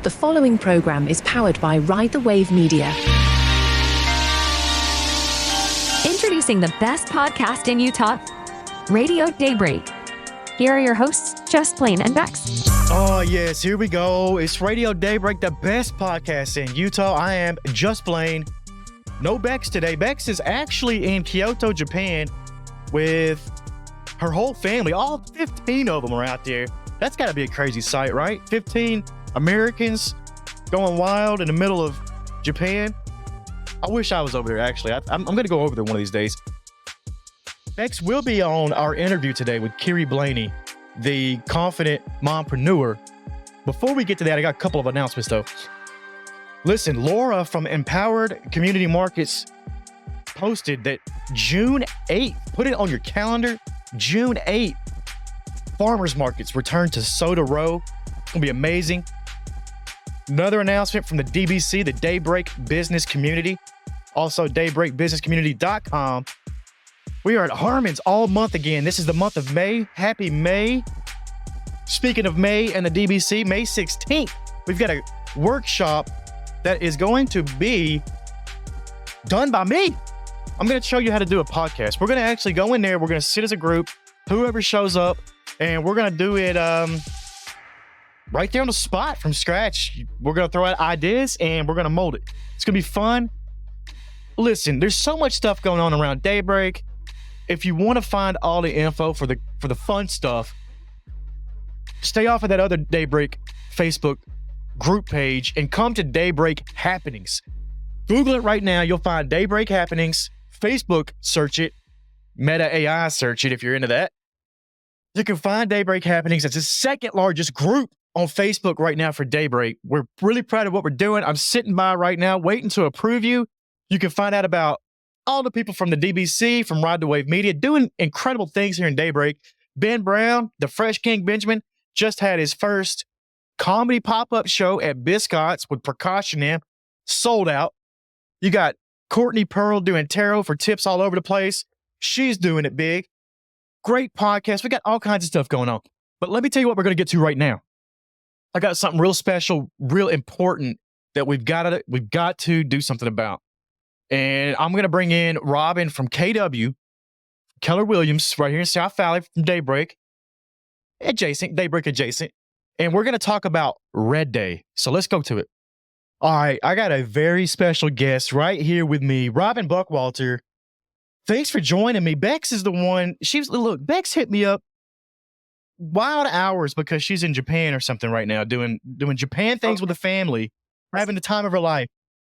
The following program is powered by Ride the Wave Media. Introducing the best podcast in Utah, Radio Daybreak. Here are your hosts, Just Plain and Bex. Oh, yes, here we go. It's Radio Daybreak, the best podcast in Utah. I am Just Plain. No Bex today. Bex is actually in Kyoto, Japan with her whole family. All 15 of them are out there. That's got to be a crazy sight, right? 15 Americans going wild in the middle of Japan. I wish I was over there, actually. I'm going to go over there one of these days. Bex will be on our interview today with Kyrie Blaney, the confident mompreneur. Before we get to that, I got a couple of announcements, though. Listen, Laura from Empowered Community Markets posted that June 8th, put it on your calendar, June 8th, farmers markets return to Soda Row. It's going to be amazing. Another announcement from the DBC, the Daybreak Business Community, also daybreakbusinesscommunity.com. We are at Harmon's all month again. This is the month of May. Happy May. Speaking of May and the DBC, May 16th, we've got a workshop that is going to be done by me. I'm going to show you how to do a podcast. We're going to actually go in there. We're going to sit as a group, whoever shows up, and we're going to do it right there on the spot from scratch. We're going to throw out ideas and we're going to mold it. It's going to be fun. Listen, there's so much stuff going on around Daybreak. If you want to find all the info for the fun stuff, stay off of that other Daybreak Facebook group page and come to Daybreak Happenings. Google it right now. You'll find Daybreak Happenings. Facebook, search it. Meta AI, search it if you're into that. You can find Daybreak Happenings. It's the second largest group on Facebook right now for Daybreak. We're really proud of what we're doing. I'm sitting by right now waiting to approve you. You can find out about all the people from the DBC, from Ride the Wave Media, doing incredible things here in Daybreak. Ben Brown, the Fresh King Benjamin, just had his first comedy pop-up show at Biscott's with Precautionam, sold out. You got Courtney Pearl doing tarot for tips all over the place. She's doing it big. Great podcast. We got all kinds of stuff going on. But let me tell you what we're going to get to right now. I got something real special, real important that we've got to do something about. And I'm going to bring in Robin from KW, Keller Williams, right here in South Valley from Daybreak adjacent. And we're going to talk about Red Day. So let's go to it. All right, I got a very special guest right here with me, Robin Buckwalter. Thanks for joining me. Bex is the one. Bex hit me up wild hours because she's in Japan or something right now, doing Japan things with the family, having the time of her life.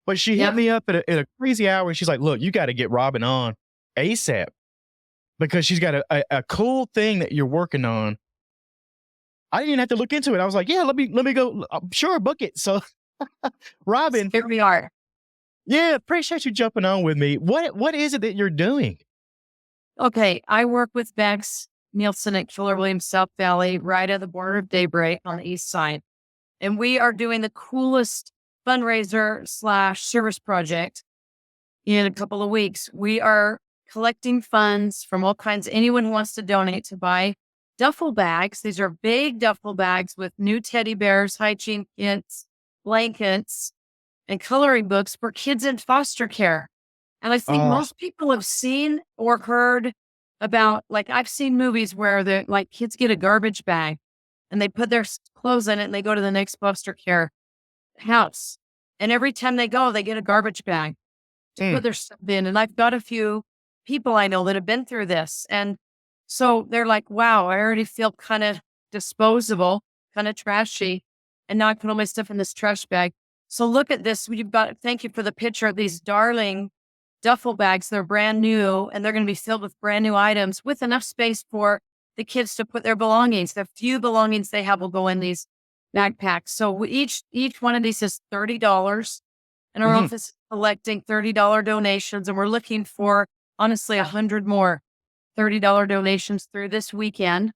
But she hit me up at a crazy hour. And she's like, look, you got to get Robin on ASAP because she's got a cool thing that you're working on. I didn't even have to look into it. I was like, yeah, let me go. Sure, book it. So Robin. Here we are. Yeah, appreciate you jumping on with me. What is it that you're doing? Okay, I work with Bex Nielsen at Keller Williams South Valley, right at the border of Daybreak on the east side. And we are doing the coolest fundraiser / service project in a couple of weeks. We are collecting funds from all kinds. Anyone who wants to donate to buy duffel bags. These are big duffel bags with new teddy bears, hygiene kits, blankets, and coloring books for kids in foster care. And I think most people have seen or heard about, like I've seen movies where the like kids get a garbage bag and they put their clothes in it and they go to the next foster care house. And every time they go, they get a garbage bag to put their stuff in. And I've got a few people I know that have been through this. And so they're like, wow, I already feel kind of disposable, kind of trashy. And now I put all my stuff in this trash bag. So look at this. Thank you for the picture of these darling duffel bags. They're brand new and they're going to be filled with brand new items with enough space for the kids to put their belongings. The few belongings they have will go in these backpacks. So each one of these is $30 and our office is collecting $30 donations. And we're looking for, honestly, 100 more $30 donations through this weekend.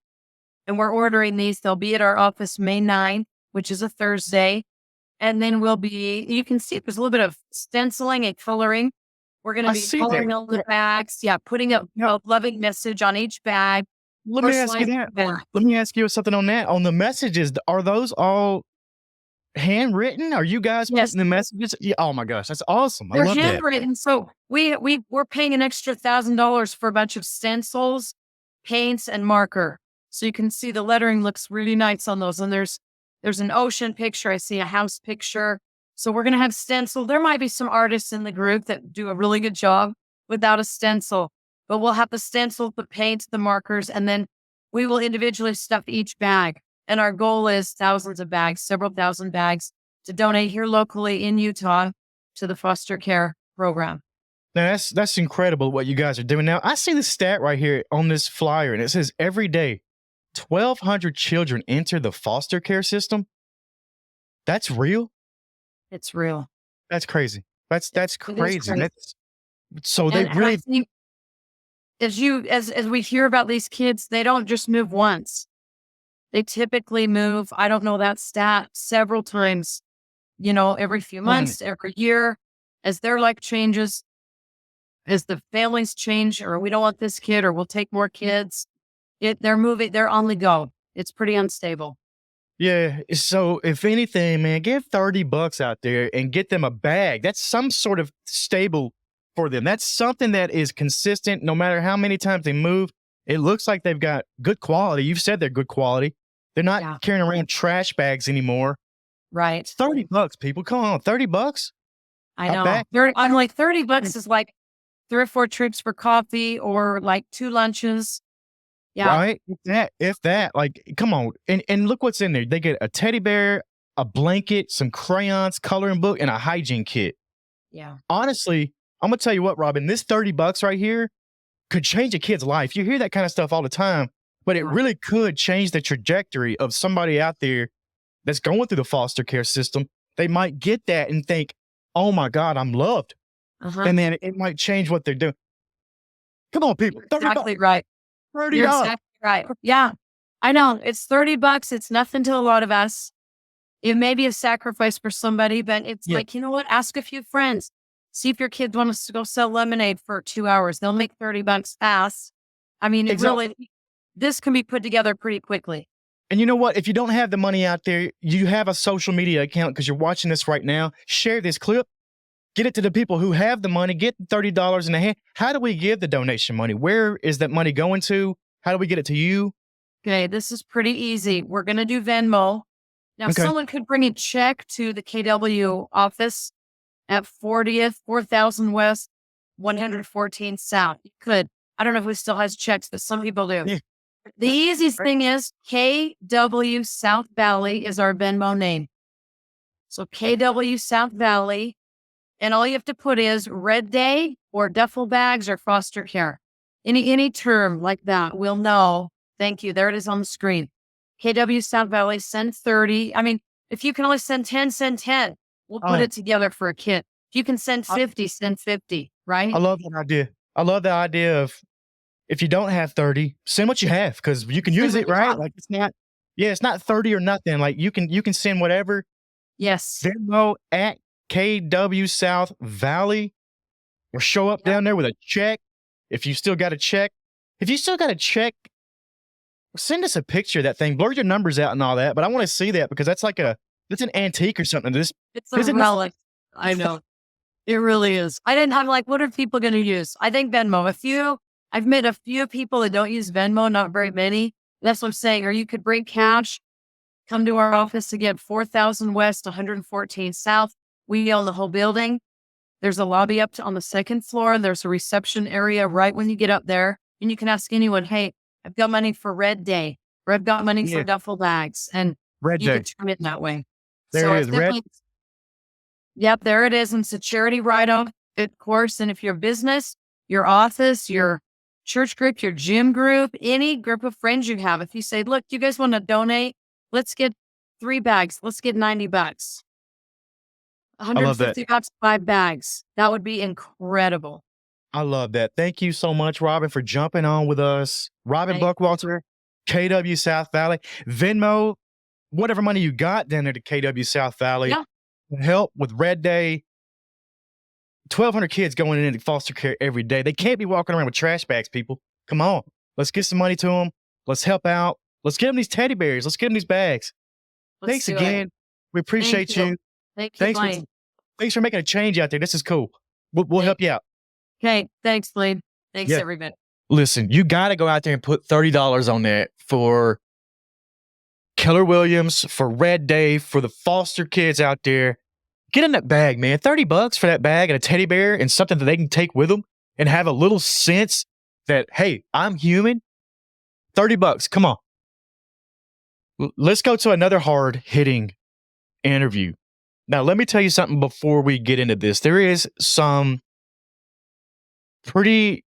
And we're ordering these. They'll be at our office May 9th, which is a Thursday. And then you can see there's a little bit of stenciling and coloring. We're going to be coloring on the bags. Yeah, putting a loving message on each bag. Let me ask you something on that. On the messages, are those all handwritten? Are you guys Yes. putting the messages? Yeah, oh my gosh, that's awesome. I They're love that. handwritten. So we're paying an extra $1,000 for a bunch of stencils, paints, and marker. So you can see the lettering looks really nice on those. And there's an ocean picture. I see a house picture. So we're going to have stencil. There might be some artists in the group that do a really good job without a stencil, but we'll have the stencil, the paint, the markers, and then we will individually stuff each bag. And our goal is thousands of bags, several thousand bags to donate here locally in Utah to the foster care program. Now that's incredible what you guys are doing. Now I see the stat right here on this flyer, and it says every day 1,200 children enter the foster care system. That's real. It's real. That's crazy. That's crazy. crazy. So they And I really. think as we hear about these kids, they don't just move once. They typically move, I don't know that stat, several times, every few months, every year, as their life changes, as the families change, or we don't want this kid, or we'll take more kids. They're moving, they're on the go. It's pretty unstable. Yeah. So if anything, man, give $30 out there and get them a bag. That's some sort of stable for them. That's something that is consistent no matter how many times they move. It looks like they've got good quality. You've said they're good quality. They're not carrying around trash bags anymore. Right. $30, people. Come on, $30. I know. I'm like, $30 is like 3 or 4 trips for coffee or like 2 lunches. Yeah. Right? If that, like, come on. And look what's in there. They get a teddy bear, a blanket, some crayons, coloring book, and a hygiene kit. Yeah. Honestly, I'm going to tell you what, Robin, this $30 right here could change a kid's life. You hear that kind of stuff all the time, but it really could change the trajectory of somebody out there that's going through the foster care system. They might get that and think, oh my God, I'm loved. And then it might change what they're doing. Come on, people. You're exactly right. $30. You're exactly right. Yeah. I know. It's $30. It's nothing to a lot of us. It may be a sacrifice for somebody, but it's like, you know what? Ask a few friends. See if your kid wants to go sell lemonade for 2 hours. They'll make $30 fast. I mean, this can be put together pretty quickly. And you know what? If you don't have the money out there, you have a social media account because you're watching this right now. Share this clip. Get it to the people who have the money. Get $30 in the hand. How do we give the donation money? Where is that money going to? How do we get it to you? Okay, this is pretty easy. We're going to do Venmo. Now, someone could bring a check to the KW office at 40,000 West, 114 South. You could. I don't know if we still has checks, but some people do. Yeah. The easiest thing is KW South Valley is our Venmo name. So KW South Valley. And all you have to put is Red Day or duffel bags or foster care. Any term like that, we'll know. Thank you. There it is on the screen. KW South Valley, send 30. I mean, if you can only send 10, send 10. We'll put it together for a kid. If you can send 50, send 50, right? I love that idea. I love the idea of if you don't have 30, send what you have because you can use it, right? Like it's not 30 or nothing. Like you can send whatever. Yes. Venmo at KW South Valley or show up down there with a check. If you still got a check, send us a picture of that thing. Blur your numbers out and all that. But I want to see that because that's an antique or something. It's a relic. I know. It really is. I'm like, what are people going to use? I think Venmo. I've met a few people that don't use Venmo, not very many. That's what I'm saying. Or you could bring cash, come to our office again, 4,000 West, 114 South. We own the whole building. There's a lobby on the 2nd floor. There's a reception area right when you get up there. And you can ask anyone, hey, I've got money for Red Day, or I've got money for duffel bags. And Red you Day. can turn it that way. There it is. Yep, there it is. And it's a charity write-off, of course. And if your business, your office, your church group, your gym group, any group of friends you have, if you say, look, you guys want to donate, let's get 3 bags. Let's get $90. $150, 5 bags. That would be incredible. I love that. Thank you so much, Robin, for jumping on with us. Robin Buckwalter, KW South Valley. Venmo, whatever money you got down there to KW South Valley. Yeah. Help with Red Day. 1,200 kids going into foster care every day. They can't be walking around with trash bags, people. Come on. Let's get some money to them. Let's help out. Let's get them these teddy bears. Let's get them these bags. Thanks again. We appreciate you. Thank you, Thanks for, Blaine. thanks for making a change out there. This is cool. We'll help you out. Okay. Thanks, Blaine. Thanks, Yeah. everybody. Listen, you got to go out there and put $30 on that for Keller Williams, for Red Dave, for the foster kids out there. Get in that bag, man. $30 for that bag and a teddy bear and something that they can take with them and have a little sense that, hey, I'm human. $30. Come on. Let's go to another hard-hitting interview. Now, let me tell you something before we get into this. There is some pretty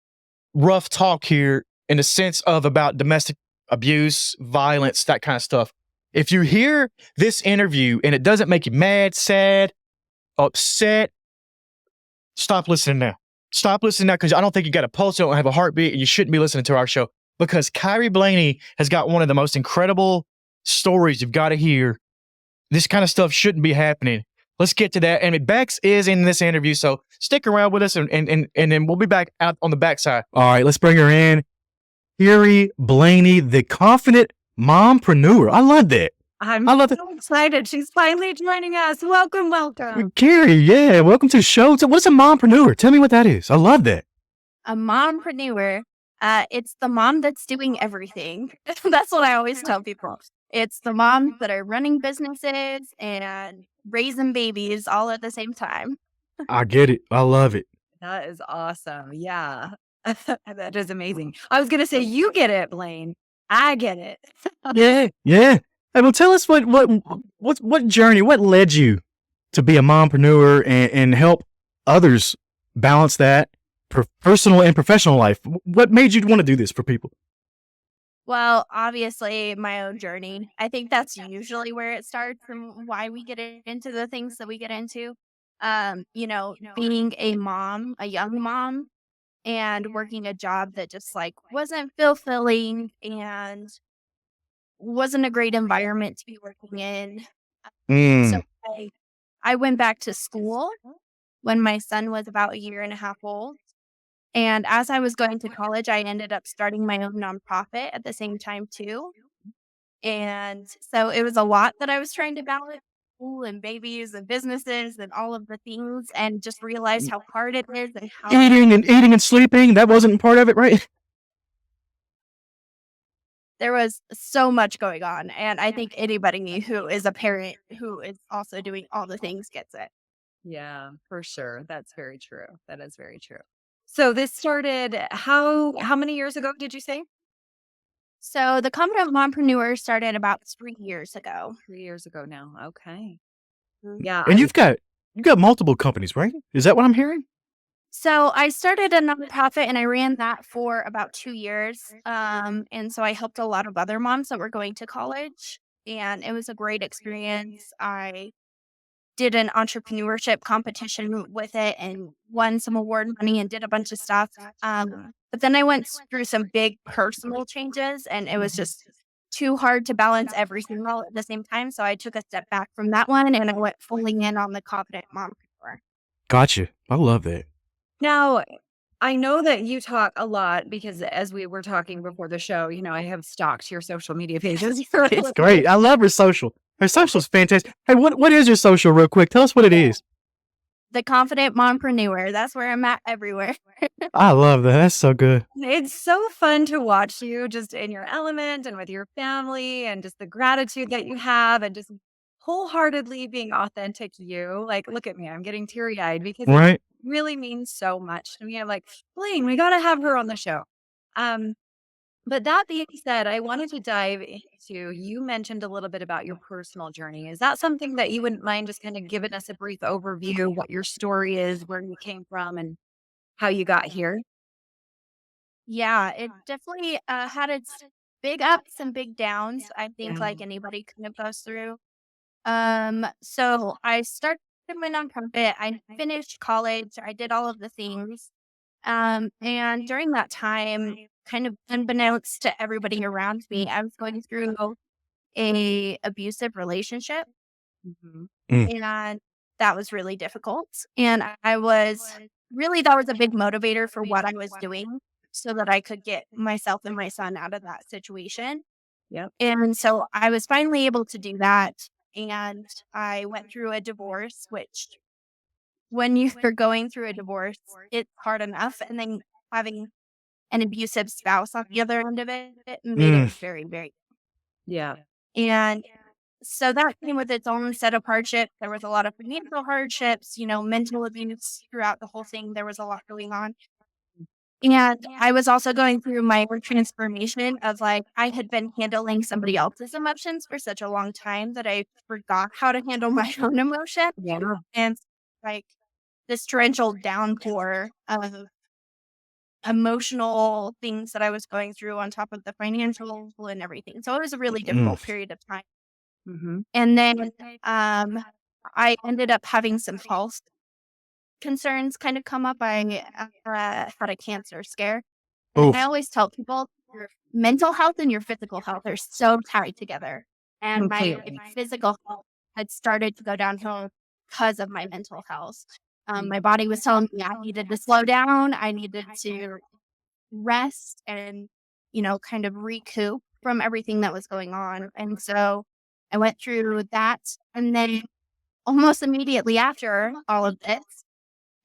rough talk here in the sense of about domestic abuse, violence, that kind of stuff. If you hear this interview and it doesn't make you mad, sad, upset, stop listening now. Stop listening now because I don't think you got a pulse, you don't have a heartbeat, and you shouldn't be listening to our show because Kyrie Blaney has got one of the most incredible stories you've got to hear. This kind of stuff shouldn't be happening. Let's get to that. And Bex is in this interview, so stick around with us and then we'll be back out on the backside. All right, let's bring her in. Kyrie Blaney, the confident mompreneur. I love that. I love love so excited. She's finally joining us. Welcome. Kyrie, yeah, welcome to the show. So what's a mompreneur? Tell me what that is. I love that. A mompreneur. It's the mom that's doing everything. That's what I always tell people. It's the moms that are running businesses and raising babies all at the same time. I get it. I love it. That is awesome. Yeah. That is amazing. I was going to say, you get it, Blaine. I get it. Yeah. Hey, well, tell us what journey, what led you to be a mompreneur and help others balance that personal and professional life. What made you want to do this for people? Well, obviously, my own journey. I think that's usually where it starts from why we get into the things that we get into. Being a mom, a young mom, and working a job that just wasn't fulfilling and wasn't a great environment to be working in. So I went back to school when my son was about a year and a half old. And as I was going to college, I ended up starting my own nonprofit at the same time too. And so it was a lot that I was trying to balance, school and babies and businesses and all of the things, and just realized how hard it is and how Eating and sleeping, that wasn't part of it, right? there was so much going on. And I think anybody who is a parent who is also doing all the things gets it. Yeah, for sure. That's very true. That is very true. So this started how many years ago did you say? So the Confident Mompreneur started about 3 years ago. 3 years ago now. Okay. Mhm. Yeah. And you've got multiple companies, right? Is that what I'm hearing? So I started a nonprofit and I ran that for about 2 years. And so I helped a lot of other moms that were going to college, and it was a great experience. I did an entrepreneurship competition with it and won some award money and did a bunch of stuff. But then I went through some big personal changes, and it was just too hard to balance everything all at the same time. So I took a step back from that one and I went fully in on the Confident Mompreneur. Gotcha. I love that. Now, I know that you talk a lot because as we were talking before the show, I have stalked your social media pages. It's great. I love her social. Her social's fantastic. Hey, what is your social real quick? Tell us what it is. The Confident Mompreneur. That's where I'm at everywhere. I love that. That's so good. It's so fun to watch you just in your element and with your family and just the gratitude that you have and just wholeheartedly being authentic you. Like, look at me. I'm getting teary-eyed because it Right? really means so much to me. I'm like, Blaine, we got to have her on the show. But that being said, I wanted to dive into, you mentioned a little bit about your personal journey. Is that something that you wouldn't mind just kind of giving us a brief overview, what your story is, where you came from, and how you got here? Yeah, it definitely had its big ups and big downs. I think Yeah. like anybody kind of goes through. So I started my nonprofit. I finished college. I did all of the things. And during that time, kind of unbeknownst to everybody around me, I was going through a abusive relationship, Mhm. and that was really difficult. And I was that was a big motivator for what I was doing so that I could get myself and my son out of that situation. Yep. And so I was finally able to do that. and I went through a divorce, which when you're going through a divorce, it's hard enough. And then having an abusive spouse on the other end of it made it very, very. Yeah. And so that came with its own set of hardships. There was a lot of financial hardships, mental abuse throughout the whole thing. There was a lot going on. And I was also going through my transformation of I had been handling somebody else's emotions for such a long time that I forgot how to handle my own emotion. Yeah. And this torrential downpour of emotional things that I was going through on top of the financial and everything. So it was a really difficult period of time. Mm-hmm. And then I ended up having some health concerns kind of come up. I had a cancer scare. And I always tell people your mental health and your physical health are so tied together. And my physical health had started to go downhill because of my mental health. My body was telling me I needed to slow down. I needed to rest and, kind of recoup from everything that was going on. And so I went through that. And then almost immediately after all of this,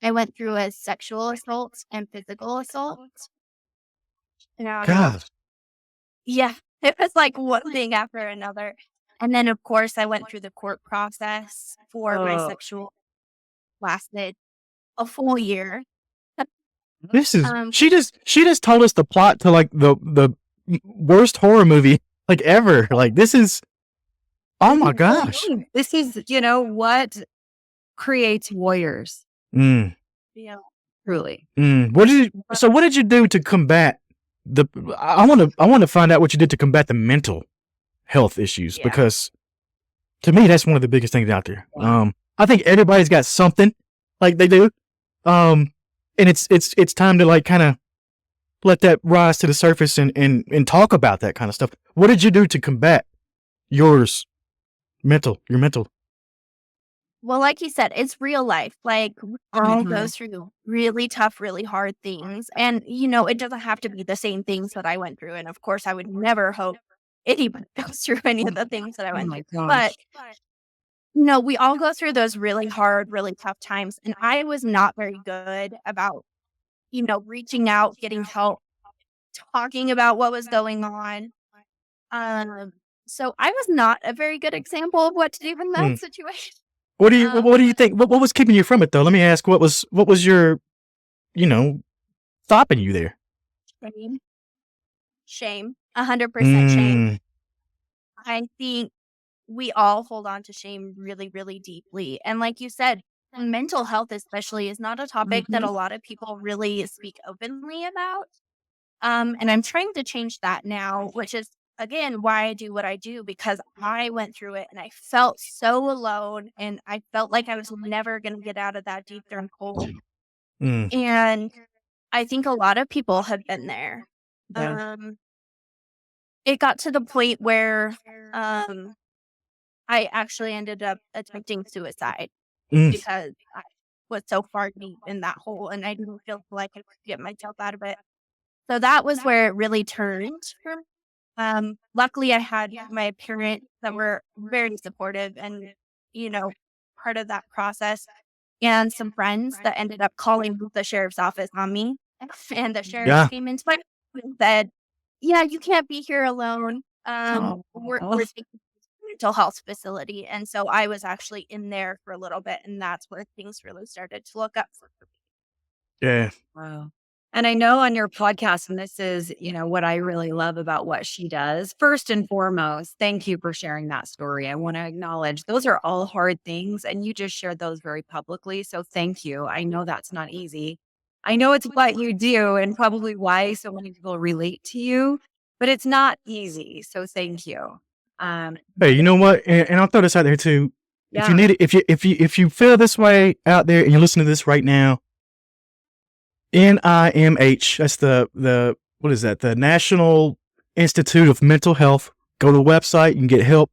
I went through a sexual assault and physical assault. God. Yeah, it was one thing after another. And then, of course, I went through the court process for my sexual lasted a full year. This is she just told us the plot to the worst horror movie ever. This is, oh my gosh. This is what creates warriors. Yeah. Truly. What did you do to combat I want to find out what you did to combat the mental health issues, because to me that's one of the biggest things out there. I think everybody's got something they do. And it's time to kind of let that rise to the surface and talk about that kind of stuff. What did you do to combat your mental? Well, like you said, it's real life. We all go through really tough, really hard things. And, it doesn't have to be the same things that I went through. And of course, I would never hope anybody goes through any of the things that I went through. But, we all go through those really hard, really tough times. And I was not very good about, reaching out, getting help, talking about what was going on. So I was not a very good example of what to do in that situation. What do you think? What was keeping you from it though? Let me ask. What was your, stopping you there? Shame. 100% shame. I think we all hold on to shame really, really deeply. And like you said, mental health especially is not a topic that a lot of people really speak openly about. And I'm trying to change that now, which is, again, why I do what I do, because I went through it and I felt so alone and I felt like I was never going to get out of that deep, dark hole. And I think a lot of people have been there. Yeah. It got to the point where I actually ended up attempting suicide because I was so far deep in that hole and I didn't feel like I could get myself out of it. So that was where it really turned for me. Luckily, I had my parents that were very supportive and, part of that process, and some friends that ended up calling the sheriff's office on me. And the sheriff came into my office and said, "Yeah, you can't be here alone. We're taking you to a mental health facility." And so I was actually in there for a little bit, and that's where things really started to look up for me. Yeah. Wow. And I know on your podcast, and this is, what I really love about what she does. First and foremost, thank you for sharing that story. I want to acknowledge those are all hard things, and you just shared those very publicly. So thank you. I know that's not easy. I know it's what you do and probably why so many people relate to you, but it's not easy. So thank you. Hey, you know what? And I'll throw this out there too. Yeah. If you need it, if you feel this way out there and you're listening to this right now, NIMH, that's the what is that? The National Institute of Mental Health. Go to the website, you can get help.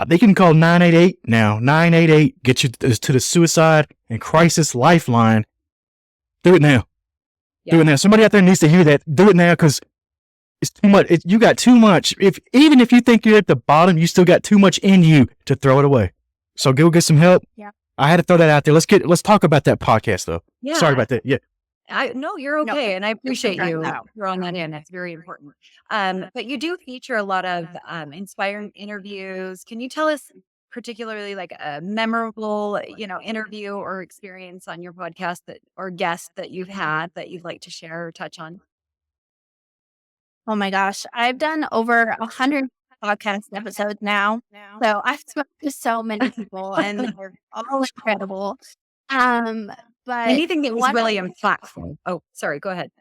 They can call 988 now. 988 get you to the Suicide and Crisis Lifeline. Do it now. Yeah. Do it now. Somebody out there needs to hear that. Do it now, because it's too much. You got too much. Even if you think you're at the bottom, you still got too much in you to throw it away. So go get some help. Yeah. I had to throw that out there. Let's talk about that podcast though. Yeah. Sorry about that. Yeah. No, you're okay. No, and I appreciate you no. throwing that in. That's very important. But you do feature a lot of inspiring interviews. Can you tell us particularly like a memorable, interview or experience on your podcast or guest that you've had that you'd like to share or touch on? Oh my gosh. I've done over 100 podcast episodes now. So I've spoken to so many people and they're all incredible. But Anything that was one really of- impactful. Oh, sorry. Go ahead.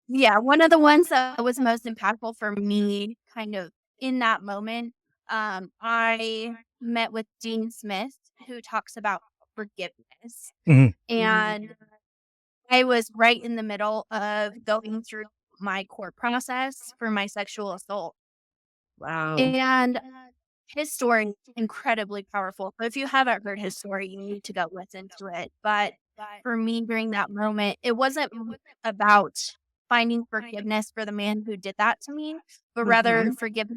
yeah, one of the ones that was most impactful for me kind of in that moment, I met with Dean Smith, who talks about forgiveness. Mhm. And I was right in the middle of going through my court process for my sexual assault. Wow. And his story is incredibly powerful. So if you haven't heard his story, you need to go listen to it. But for me during that moment, it wasn't about finding forgiveness for the man who did that to me, but rather forgive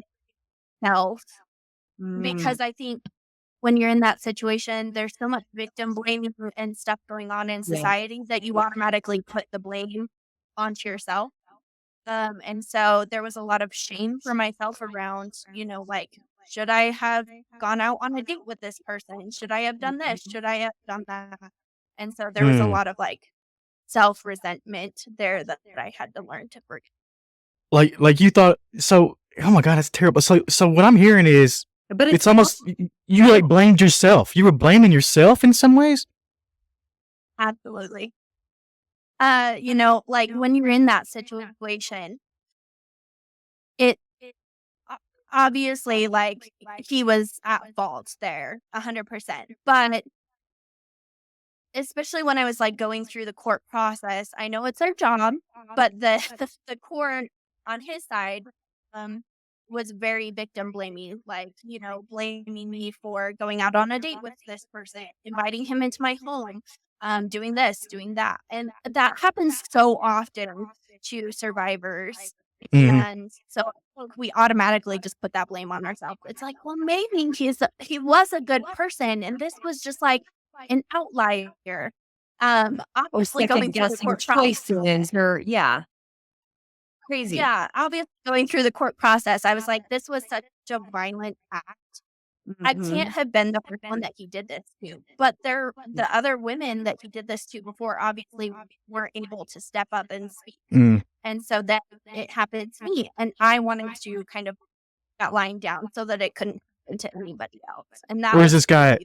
myself. Because I think when you're in that situation, there's so much victim blaming and stuff going on in society that you automatically put the blame onto yourself. And so there was a lot of shame for myself around, like, should I have gone out on a date with this person? Should I have done this? Should I have done that? And so there was a lot of like self-resentment there that I had to learn to forgive. Like you thought. So, oh my God, that's terrible. So what I'm hearing is, But it's almost, you like blamed yourself. You were blaming yourself in some ways. Absolutely. Like when you're in that situation, it obviously like he was at fault there 100%. But especially when I was like going through the court process, I know it's their job, but the court on his side was very victim blaming, like, blaming me for going out on a date with this person, inviting him into my home, doing this, doing that. And that happens so often to survivors. And so we automatically just put that blame on ourselves. It's like, well, maybe he was a good person and this was just like an outlier. Obviously going through the court choices crazy. Yeah, obviously going through the court process, I was like, this was such a violent act. I can't have been the first one that he did this to. But the other women that he did this to before obviously weren't able to step up and speak. And so then it happened to me. And I wanted to kind of that line down so that it couldn't happen to anybody else. And that Where's this guy?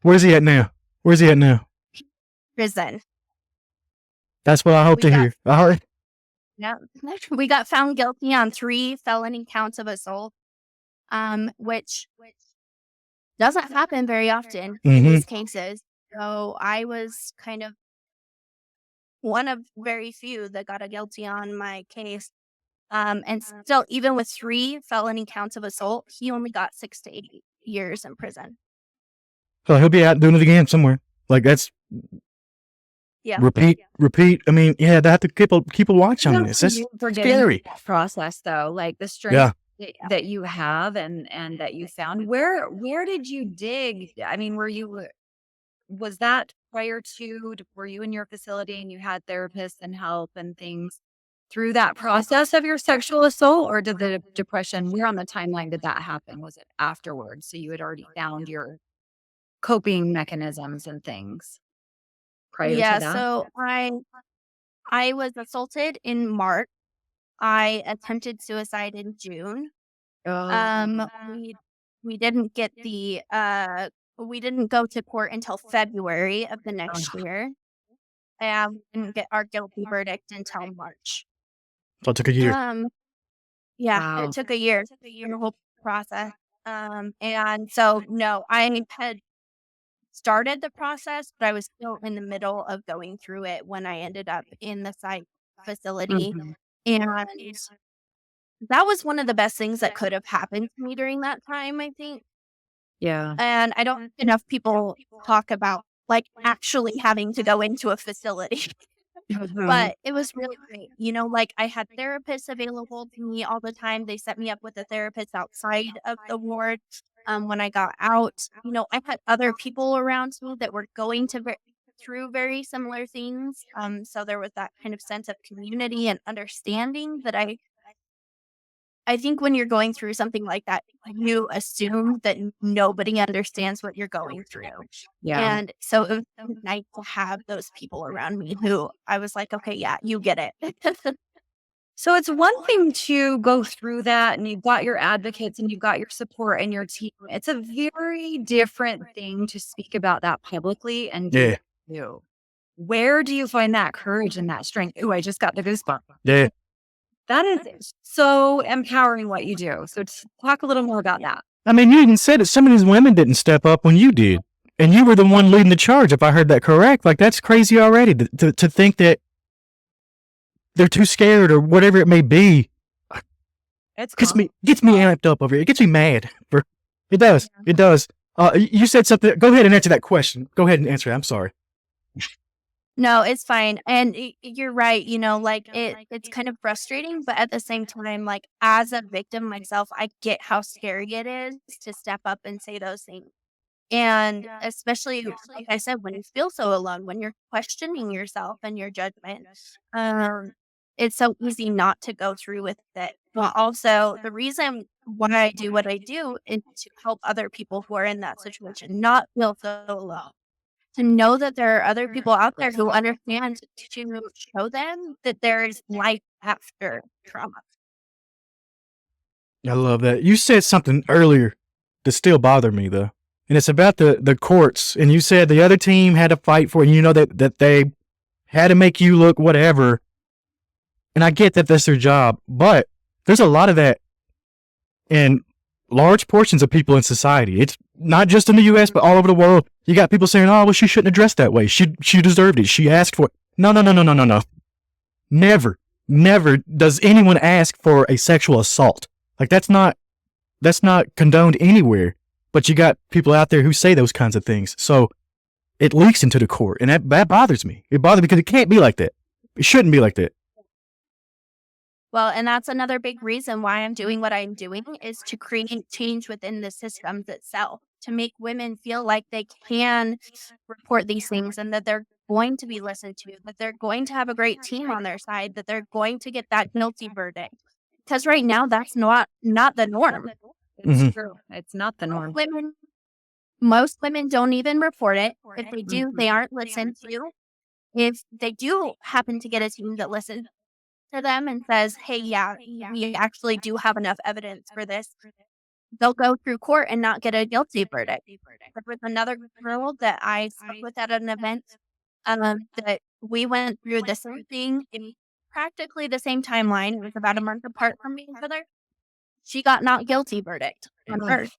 Where's he at now? Where's he at now? Prison. That's what I hope to hear. Yeah. We got found guilty on 3 felony counts of assault, which doesn't happen very often in these cases. So I was kind of one of very few that got a guilty on my case. And still, even with 3 felony counts of assault, he only got 6 to 8 years in prison. So he'll be out doing it again somewhere. Like that's repeat. I mean, they have to keep a watch on this. That's scary process, though. Like the strength that you have and that you found. Where did you dig? I mean, was that prior to? Were you in your facility and you had therapists and help and things through that process of your sexual assault, or did the depression? Where on the timeline did that happen? Was it afterwards? So you had already found your coping mechanisms and things prior to that? So I was assaulted in March. I attempted suicide in June. We didn't get we didn't go to court until February of the next year. And we didn't get our guilty verdict until March. So it took a year. Wow. It took a year. It took a year, the whole process. And so no, I had started the process, but I was still in the middle of going through it when I ended up in the psych facility. And that was one of the best things that could have happened to me during that time, I think. Yeah. And I don't think enough people talk about like actually having to go into a facility. But it was really great. Like I had therapists available to me all the time. They set me up with a therapist outside of the ward. When I got out, I had other people around me that were going through very similar things. So there was that kind of sense of community and understanding that I think when you're going through something like that, you assume that nobody understands what you're going through. Yeah. And so it was so nice to have those people around me who I was like, okay, yeah, you get it. So it's one thing to go through that and you've got your advocates and you've got your support and your team. It's a very different thing to speak about that publicly and do Yeah. it too. Where do you find that courage and that strength? Ooh, I just got the goosebump. Yeah. That is so empowering what you do. So talk a little more about that. I mean, you even said it. Some of these women didn't step up when you did. And you were the one leading the charge, if I heard that correct. Like, that's crazy already to think that they're too scared or whatever it may be. It's Gets me amped up over here. It gets me mad. It does. It does. You said something. Go ahead and answer that question. Go ahead and answer it. I'm sorry. No, it's fine. And you're right. Like it's kind of frustrating, but at the same time, like as a victim myself, I get how scary it is to step up and say those things. And especially, like I said, when you feel so alone, when you're questioning yourself and your judgment, it's so easy not to go through with it. But also, the reason why I do what I do is to help other people who are in that situation not feel so alone. To know that there are other people out there who understand, to show them that there is life after trauma. I love that. You said something earlier that still bothered me, though. And it's about the courts. And you said the other team had to fight for it. And that they had to make you look whatever. And I get that that's their job. But there's a lot of that in large portions of people in society. It's not just in the U.S., but all over the world. You got people saying, oh, well, she shouldn't have dressed that way. She deserved it. She asked for it. No. Never does anyone ask for a sexual assault. Like, that's not condoned anywhere. But you got people out there who say those kinds of things. So it leaks into the court. And that bothers me. It bothers me because it can't be like that. It shouldn't be like that. Well, and that's another big reason why I'm doing what I'm doing, is to create change within the systems itself, to make women feel like they can report these things and that they're going to be listened to, that they're going to have a great team on their side, that they're going to get that guilty verdict. Because right now, that's not the norm. It's true. It's not the norm. Most women don't even report it. If they do, they aren't listened to. If they do happen to get a team that listens to them and says, hey, yeah, we actually do have enough evidence for this, they'll go through court and not get a guilty verdict. There was another girl that I spoke with at an event that we went through the same thing in practically the same timeline. It was about a month apart from each other. She got not guilty verdict on hers.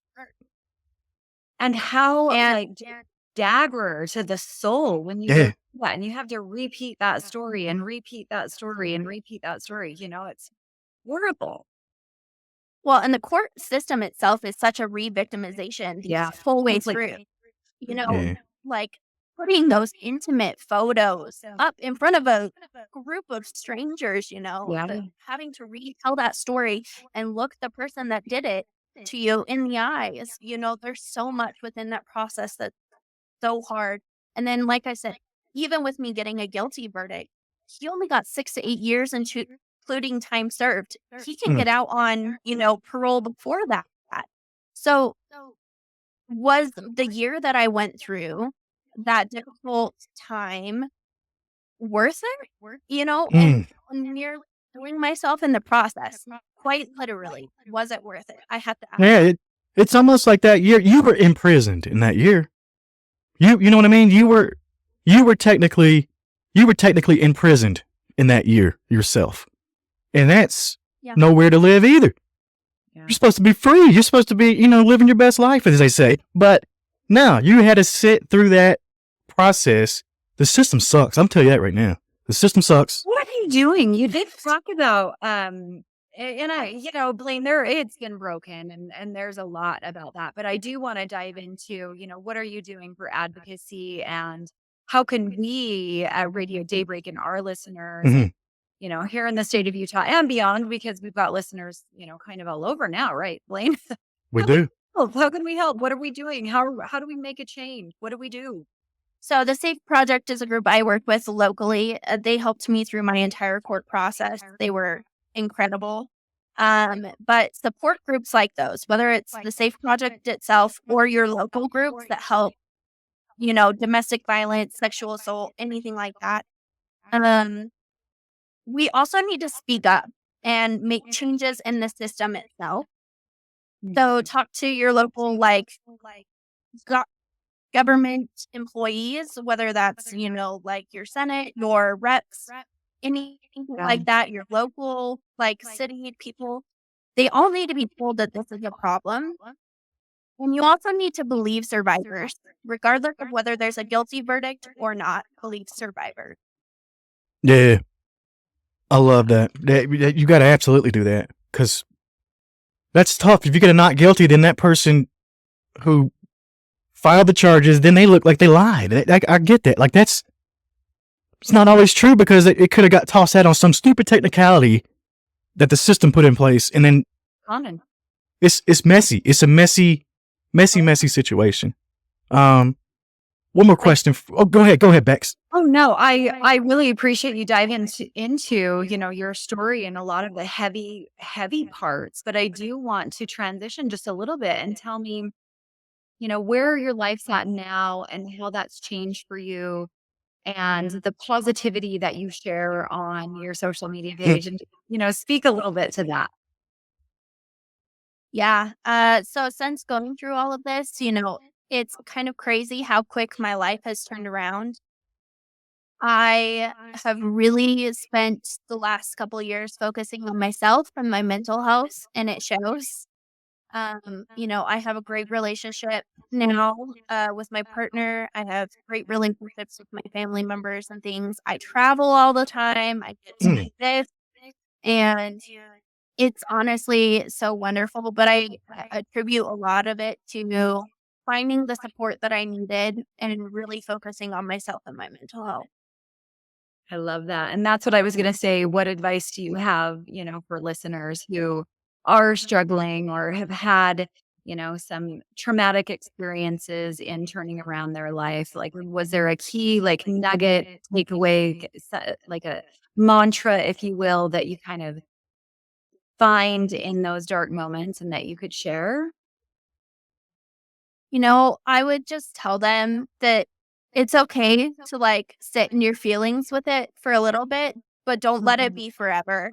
And how dagger to the soul when you do that, and you have to repeat that story and repeat that story and repeat that story. It's horrible. Well, and the court system itself is such a re-victimization the full way through. Like putting those intimate photos up in front of a group of strangers, having to retell that story and look the person that did it to you in the eyes. There's so much within that process that's so hard. And then, like I said, even with me getting a guilty verdict, he only got 6 to 8 years, including time served. He can get out on, parole before that. So was the year that I went through, that difficult time, worth it? And nearly killing myself in the process. Quite literally, was it worth it? I had to ask. Yeah, it's almost like that year you were imprisoned in that year. You know what I mean? You were technically imprisoned in that year yourself. And that's nowhere to live either. Yeah. You're supposed to be free. You're supposed to be, living your best life, as they say. But no, you had to sit through that process. The system sucks. I'm telling you that right now. The system sucks. What are you doing? You did talk about, and Blaine, it's been broken and there's a lot about that. But I do want to dive into, what are you doing for advocacy and how can we at Radio Daybreak and our listeners, Mhm. here in the state of Utah and beyond, because we've got listeners, kind of all over now, right, Blaine? We How can do. we help? How can we help? What are we doing? How do we make a change? What do we do? So the SAFE Project is a group I work with locally. They helped me through my entire court process. They were incredible. But support groups like those, whether it's the SAFE Project itself or your local groups that help, domestic violence, sexual assault, anything like that. We also need to speak up and make changes in the system itself. So talk to your local, go- government employees, whether that's, like your Senate, your reps, anything like that, your local, city people. They all need to be told that this is a problem. And you also need to believe survivors, regardless of whether there's a guilty verdict or not. Believe survivors. Yeah. I love that. You got to absolutely do that, because that's tough. If you get a not guilty, then that person who filed the charges, then they look like they lied. I get that. It's not always true, because it could have got tossed out on some stupid technicality that the system put in place, and then it's messy. It's a messy situation. One more question. Go ahead, Bex. Oh no, I really appreciate you diving into your story and a lot of the heavy parts, but I do want to transition just a little bit and tell me, where your life's at now and how that's changed for you, and the positivity that you share on your social media page, and speak a little bit to that. Yeah. So since going through all of this, it's kind of crazy how quick my life has turned around. I have really spent the last couple years focusing on myself and my mental health, and it shows. I have a great relationship now with my partner. I have great relationships with my family members and things. I travel all the time. I get to do this, and it's honestly so wonderful. But I attribute a lot of it to finding the support that I needed and really focusing on myself and my mental health. I love that. And that's what I was going to say. What advice do you have, for listeners who are struggling or have had, some traumatic experiences in turning around their life? Was there a key, nugget, takeaway, like a mantra, if you will, that you kind of find in those dark moments and that you could share? I would just tell them that it's okay to sit in your feelings with it for a little bit, but don't let it be forever.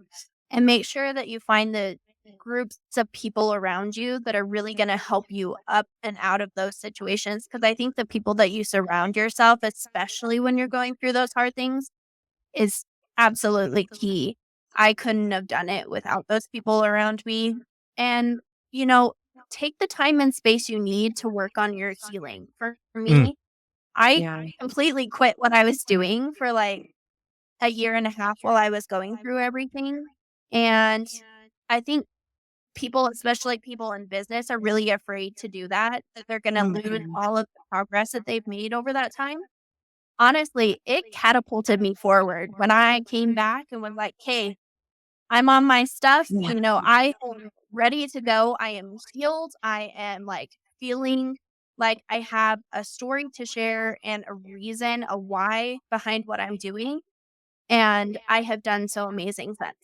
And make sure that you find the groups of people around you that are really going to help you up and out of those situations. Because I think the people that you surround yourself, especially when you're going through those hard things, is absolutely key. I couldn't have done it without those people around me. And, take the time and space you need to work on your healing. For me, I completely quit what I was doing for a year and a half while I was going through everything. And I think people, especially people in business, are really afraid to do that they're going to lose all of the progress that they've made over that time. Honestly, it catapulted me forward when I came back and was like, hey, I'm on my stuff. I am ready to go. I am healed. I am feeling like I have a story to share and a reason, a why behind what I'm doing. And I have done so amazing since.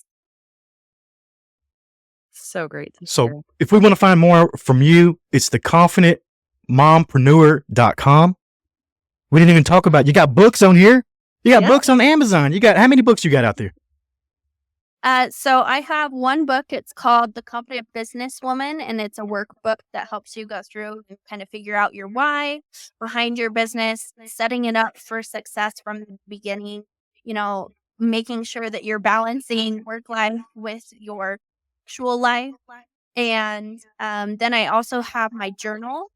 So great. So if we want to find more from you, it's theconfidentmompreneur.com. We didn't even talk about, you got books on here. You got books on Amazon. How many books you got out there? So I have one book. It's called The Confident Businesswoman, and it's a workbook that helps you go through and kind of figure out your why behind your business, setting it up for success from the beginning, making sure that you're balancing work life with your actual life. And then I also have my journal,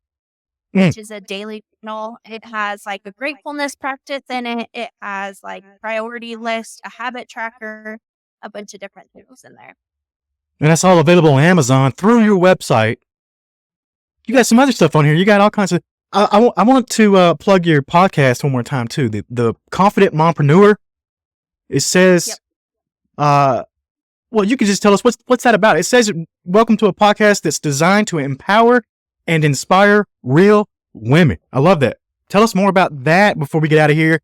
which is a daily journal. It has a gratefulness practice in it. It has priority list, a habit tracker, a bunch of different things in there. And that's all available on Amazon through your website. You got some other stuff on here. You got all kinds of, I want to plug your podcast one more time too. The Confident Mompreneur. It says, well, you can just tell us what's that about. It says, welcome to a podcast that's designed to empower and inspire real women. I love that. Tell us more about that before we get out of here.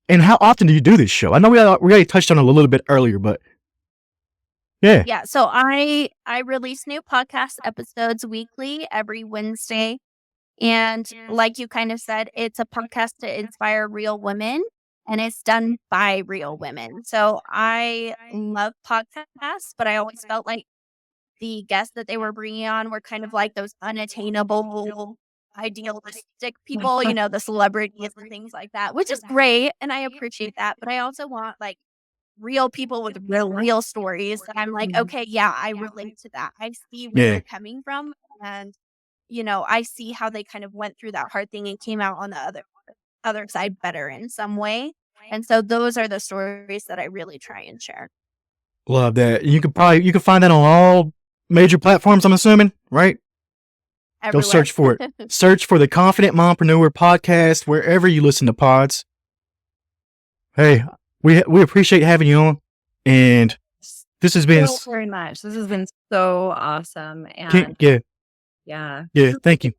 And how often do you do this show? I know we already touched on it a little bit earlier, but yeah. Yeah. So I release new podcast episodes weekly every Wednesday. And like you kind of said, it's a podcast to inspire real women, and it's done by real women. So I love podcasts, but I always felt like the guests that they were bringing on were kind of like those unattainable, idealistic people, the celebrities and things like that, which is great. And I appreciate that. But I also want like real people with real stories that I'm like, okay, yeah, I relate to that. I see where they're coming from. And I see how they kind of went through that hard thing and came out on the other side better in some way. And so those are the stories that I really try and share. Love that. You can find that on all major platforms, I'm assuming, right? Everywhere. Go search for it. Search for the Confident Mompreneur podcast wherever you listen to pods. Hey, we appreciate having you on, and this has been very much. This has been so awesome. And yeah. Thank you.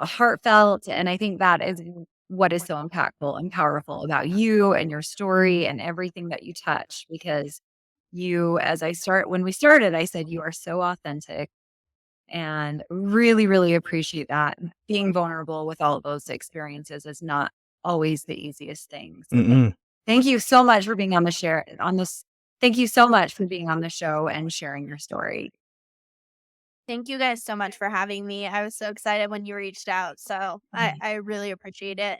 Heartfelt, and I think that is what is so impactful and powerful about you and your story and everything that you touch. Because you, when we started, I said you are so authentic, and really, really appreciate that. Being vulnerable with all of those experiences is not always the easiest thing. So thank you so much for being on Thank you so much for being on the show and sharing your story. Thank you guys so much for having me. I was so excited when you reached out. So I really appreciate it.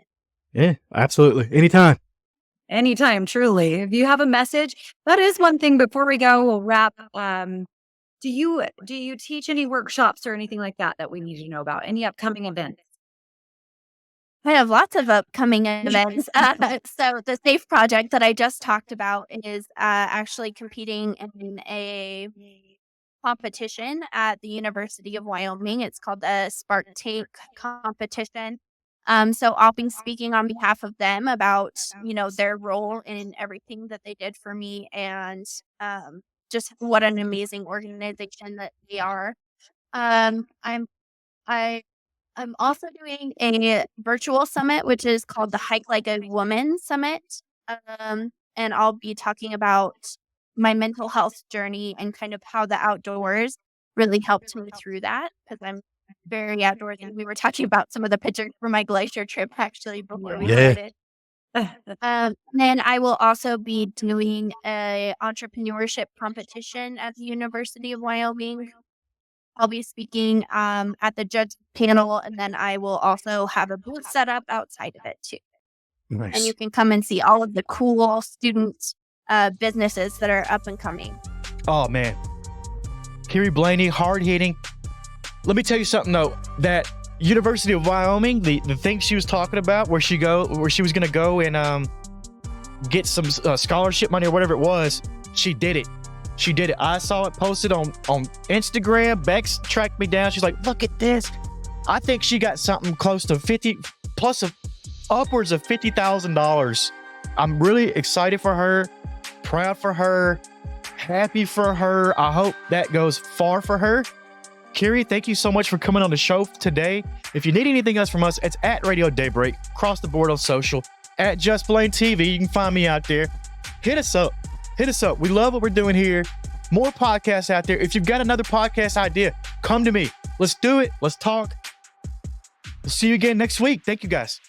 Yeah, absolutely. Anytime, truly. If you have a message, that is one thing before we go, we'll wrap. Do you teach any workshops or anything like that we need to know about? Any upcoming events? I have lots of upcoming events. So the SAFE project that I just talked about is actually competing in a competition at the University of Wyoming. It's called the Spark Tank competition. So I'll be speaking on behalf of them about, their role in everything that they did for me, and just what an amazing organization that they are. I'm also doing a virtual summit, which is called the Hike Like a Woman Summit. And I'll be talking about my mental health journey and kind of how the outdoors really helped me through that, because I'm very outdoorsy. We were talking about some of the pictures from my glacier trip actually before we started. Then I will also be doing a entrepreneurship competition at the University of Wyoming. I'll be speaking at the judge panel, and then I will also have a booth set up outside of it too. Nice. And you can come and see all of the cool student businesses that are up and coming. Oh man, Kyrie Blaney, hard hitting. Let me tell you something though. That University of Wyoming, the thing she was talking about, where she was gonna go and get some scholarship money or whatever it was, she did it. I saw it posted on Instagram. Bex tracked me down. She's like, look at this. I think she got something close to upwards of $50,000. I'm really excited for her, proud for her, happy for her. I hope that goes far for her. Kyrie, thank you so much for coming on the show today. If you need anything else from us, it's at Radio Daybreak, across the board on social, at Just Blaine TV. You can find me out there. Hit us up. We love what we're doing here. More podcasts out there. If you've got another podcast idea, come to me. Let's do it. Let's talk. We'll see you again next week. Thank you, guys.